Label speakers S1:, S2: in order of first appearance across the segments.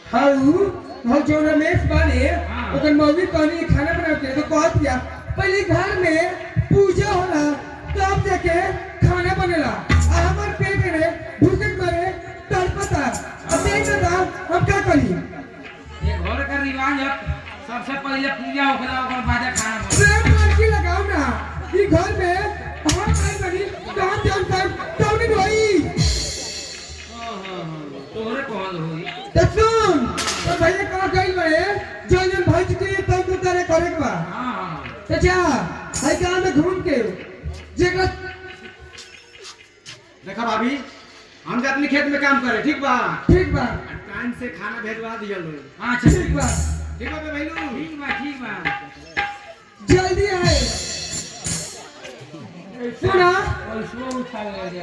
S1: जो रमेश बाने ओकर मौगी कहनी खाना बना के तो कह दिया पहले घर में पूजा होला तब जाके खाना बनेला हमर पेट में भूखे मरे तड़पता अब देख ना हम क्या करी
S2: ये घर का रिवाज है सबसे पहले पूजा होखेला ओकर बाद खाना
S1: प्रेम लड़की लगाओ ना ई घर में हम नहीं बनी काम जान कर तब नहीं होई
S2: तोहरे कहल होई
S1: तो सुन तो भैया कहां गइल बड़े जन भाई के तब तो तेरे करे के बा
S2: हां
S1: तो जा हाई गांव में घूम के जेकरा
S3: देखा भाभी हम जा अपने खेत में काम करे ठीक बा टाइम से खाना भेजवा दिया लो
S2: हां
S1: ठीक बा
S3: भाई
S2: ठीक बा
S1: जल्दी आए सुना
S2: और शो उठा ले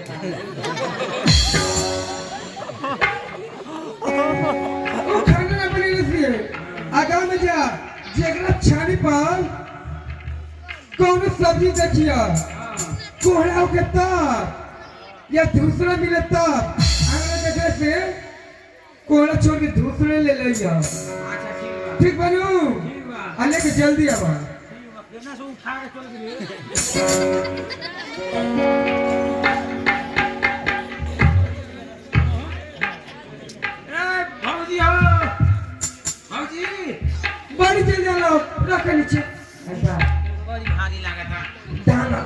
S1: ओ खाना ना बने इसलिए आगा में जा जेकरा छानी पर कौन सब्जी देखिया कोहड़ा के तब या दूसरा मिले तब अगला देखे से कोहड़ा छोड़ के दूसरे ले लिया
S2: अच्छा
S1: ठीक बनू अल्लाह के जल्दी आवा
S2: केना से उठा के चल गए
S1: बड़ी चल जा लो रख नीचे ऐसा
S2: बड़ी भारी लगा था
S1: दाना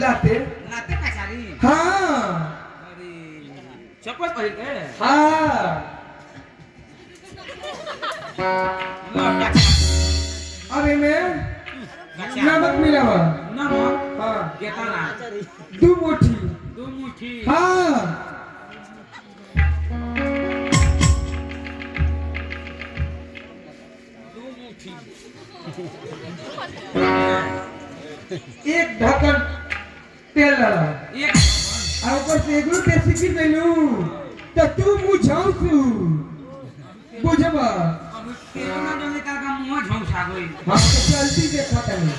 S1: लाते
S2: लाते कचारी
S1: हाँ
S2: अरे चप्पल पहन के
S1: हाँ अरे मैं नमक मिला हुआ
S2: नमक
S1: हाँ
S2: केतना
S1: 2 मुट्ठी
S2: 2 मुट्ठी
S1: हाँ एक ढक्कन तेल डाला
S2: एक
S1: और ऊपर से एगो रेसिपी देलू तो तू मुझाऊसू बुझबा
S2: अब केतना जने का मुंह झौसा गई
S1: हम तो जल्दी देखा तनी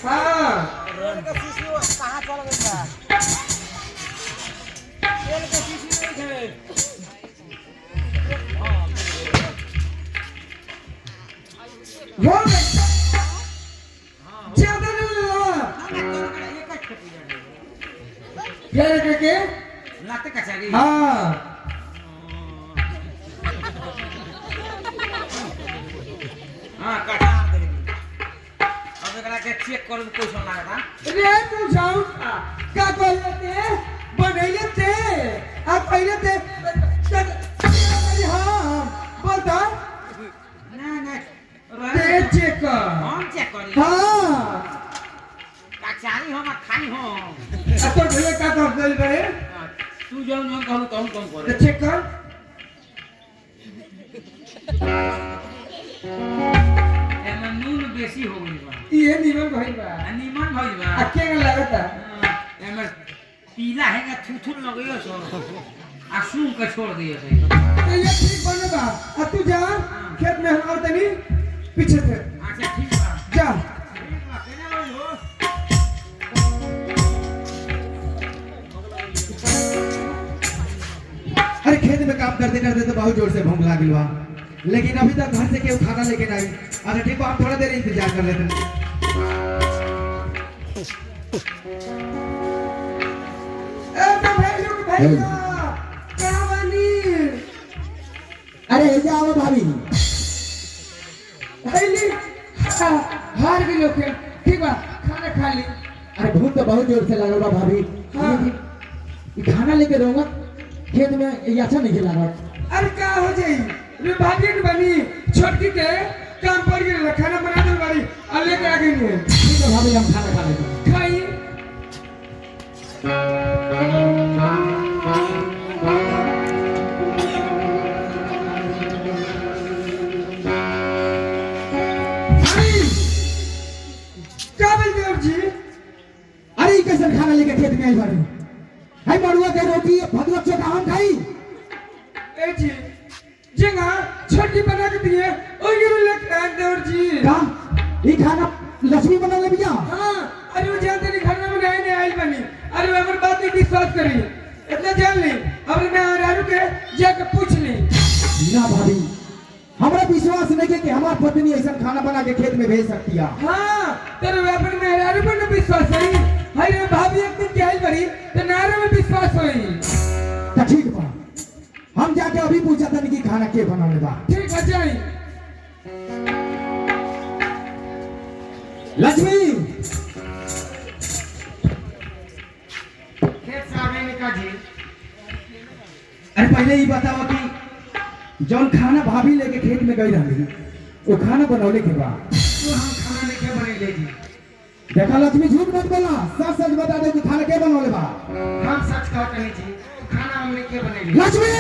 S1: हाँ
S2: रेल का शीशी कहां चल गई बा रेल का शीशी नहीं है
S1: वो ज्यादा नहीं लगा क्या करके
S2: लाते कचारी
S1: हाँ
S2: हां कटा दे अब एकरा के चेक करू क्वेश्चन लागता
S1: रे तू जाऊ का कहले बनैले थे अब पहले थे हां बता
S2: ना ना
S1: ते चेक कर
S2: हम चेक करी
S1: हां
S2: कचारी हम खाई हो
S1: अब तो भैया का कर दिल बड़े
S2: तू जो न कहू तो हम कम
S1: ते
S2: करे
S1: चेक कर
S2: एमे नून बेसी हो गई बा
S1: ये निमन भइल बा
S2: नीमन भइल बा
S1: अके लगता
S2: एमे पीला है का थुथुर लगइयो सो आ सूंघ के छोड़ दियो सही
S1: तो ये ठीक बनबा अब तू जा खेत में हम और तनी पीछे थे
S2: अच्छा ठीक बा
S1: जा
S2: ठीक बा केना होई हो
S3: अरे खेत में काम करते करते तो बहुत जोर से भूख लागल बा लेकिन अभी तक घर से केहू खाना लेके नहीं अच्छा ठीक बा हम थोड़ा देर इंतजार कर लेते हैं
S1: ए तो भैया क्या बनी
S3: अरे जाओ भाभी
S1: हैली हार भी लोग के ठीक बा खाना खा ली
S3: अरे भूख तो बहुत जोर से लागल बा भाभी
S1: हाँ।
S3: ये खाना लेके रहूंगा खेत में ये अच्छा नहीं लगा
S1: अरे क्या हो जाई रे भाभी के बनी छोटकी के काम पर गई खाना बना दे बारी और लेके आ गई है
S3: ठीक है भाभी हम खाना खा लेते हैं
S1: खाई
S3: खेत में आई बाड़ी है मड़ुआ के रोटी भगवत चोखा हम खाई
S1: ए जी जिंगा छोटी बना के दिए ओ ये लेके देवर जी
S3: का ई खाना लक्ष्मी बना ले भैया
S1: हां अरे वो जानते नहीं घर में बनाए नहीं आई बनी अरे अगर बात नहीं विश्वास करी इतना जान ली अब मैं आरारू के जाके पूछ ली
S3: ना भाभी हमरा विश्वास नहीं कि हमार पत्नी ऐसा खाना बना के खेत में भेज सकती है
S1: हां तेरे अपन में आरारू पर न विश्वास है हरे भाभी एक दिन जाई बड़ी तो नारे में विश्वास होई
S3: तो ठीक बा हम जाके अभी पूछा था कि खाना के बनाने बा
S1: ठीक है जाई
S3: लक्ष्मी
S2: खेत से आवे निका जी
S3: अरे पहले ही बताओ कि जौन खाना भाभी लेके खेत में गई रही वो खाना बनौले के बाद
S2: तो हम खाना लेके बने ले जी
S3: देखा लक्ष्मी झूठ मत बोला सच सच बता दे कि खाना के बनौले बा
S2: हम सच कहते नहीं जी खाना हम लेके बने ले
S3: लक्ष्मी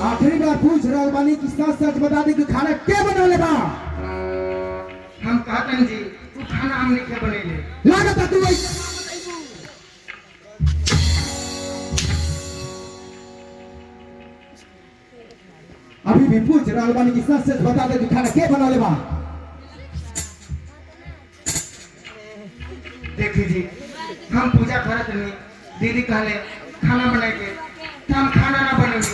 S3: आखिरी बार पूछ रहा बानी कि सच सच बता दे कि खाना के बनौले बा
S2: हम कहते हैं जी तू खाना हम लेके बने ले
S3: लागत है तू अभी भी पूछ रहा बानी कि सच सच बता दे कि खाना के बनौले बा
S2: देखी जी हम पूजा करत नहीं दीदी कहले खाना बनाए के तो हम खाना ना बनेंगे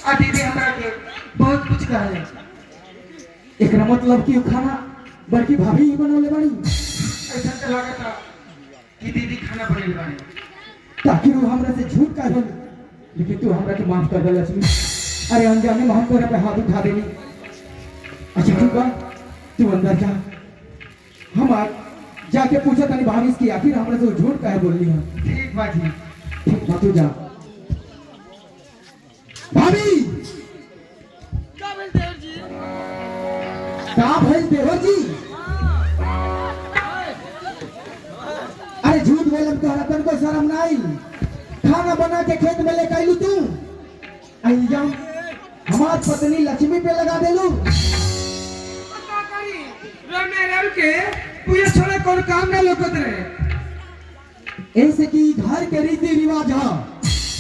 S2: और दीदी हमरा के बहुत कुछ कहले
S3: एक मतलब कि खाना बड़की भाभी ही बनौले बाड़ी
S2: ऐसा तो लगा था कि दीदी खाना बने बानी
S3: ताकि वो हमरा से झूठ का बोल लेकिन तू हमरा के माफ कर दे लक्ष्मी अरे अनजाने में हम तोरे पे हाथ उठा देनी अच्छा ठीक बा तू अंदर जा हम आज जाके पूछा तनी भाभी की आखिर हमरा से झूठ काहे बोलली है
S2: ठीक बा जी
S3: ठीक बा तू जा भाभी का भइल देवर जी अरे झूठ बोलम तोहरा तनको शर्म ना आई खाना बना के खेत में लेके आइलू तू इल्जाम हमार पत्नी लक्ष्मी पे लगा देलू
S1: रमेरल के पूजा छोड़े कोई काम ना लोकत रहे
S3: ऐसे कि घर के रीति रिवाज है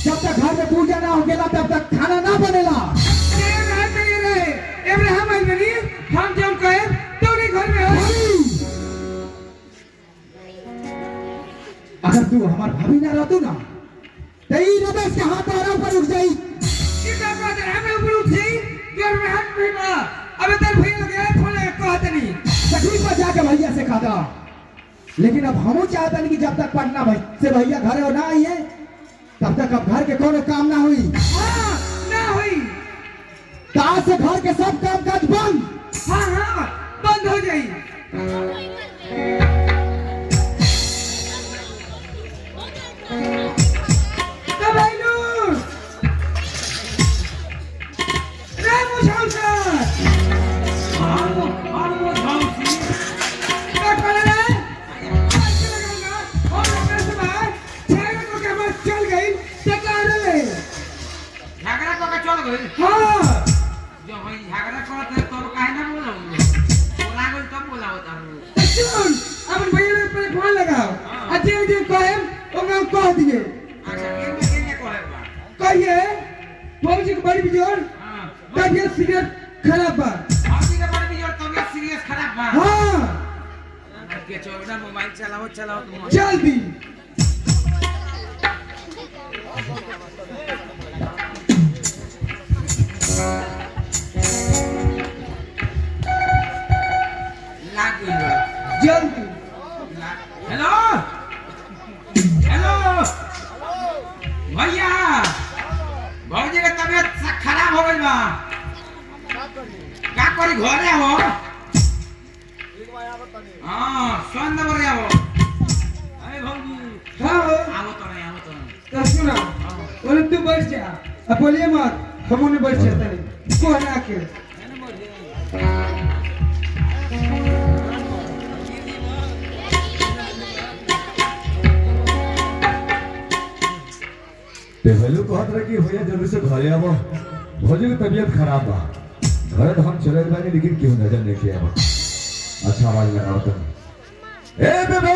S3: जब तक घर में पूजा ना हो गेला तब तक खाना ना बनेला
S1: ये घर में ये रहे अब्राहम आइबनी हम जब कहे तो नहीं घर में हो
S3: अगर तू हमार भाभी ना रहतू ना तो ई रमेश के हाथ आराम पर उठ जाई
S1: कितना कहते हैं हमें ऊपर उठ जाई घर में हाथ में ना अबे तेरे भैया लगे फोन लगा कहते नहीं
S3: तकलीफ में जाके भैया से खाता लेकिन अब हम चाहते नहीं कि जब तक पटना भाई से भैया घर हो ना आइए तब तक अब घर के कोनो काम ना हुई
S1: हाँ ना हुई
S3: तो आज से घर के सब काम काज बंद
S1: हाँ हाँ बंद हो जाई तब आइलू रे मुझाउसा क्या कर रहा है ऐसे लगाऊंगा और मैं से बाहर छेड़ को के बस चल गई टकरा रहे
S2: झगड़ा को चल गई
S1: हाँ
S2: जो भाई झगड़ा करत है तो काहे ना बोला बोला गई तब बोला होता हूं
S1: सुन अपन भैया ने पर फोन लगाओ अजय जी कहे ओंगा कह दिए
S2: अच्छा केने कहेगा
S1: कहिए फौजी के बड़ी बिजोर
S2: हां
S1: तबियत सीरियस खराब बा
S2: अभी के बारे में जो तबीयत सीरियस खराब बा
S1: हाँ
S2: के चौड़ा मोबाइल चलाओ तुम
S1: जल्दी
S2: लाग गई
S1: जल्दी
S2: हेलो हेलो भैया भौजी के तबीयत खराब हो गई बा का करी घरे हो हां सोन नंबर रे हो अरे भौजी
S1: हाँ हो
S2: आओ तो नहीं आओ तो नहीं
S1: तो सुना बोले तू बैठ जा अब बोलिए मत हम उन्हें बैठ जाता नहीं को ना के
S4: पहलू कहत रहे कि भैया जल्दी से घरे आवा भौजी की तबीयत खराब बा घर तो हम चले बानी लेकिन क्यों नजर नहीं किया बा अच्छा आवाज लगाओ तुम ए बेबे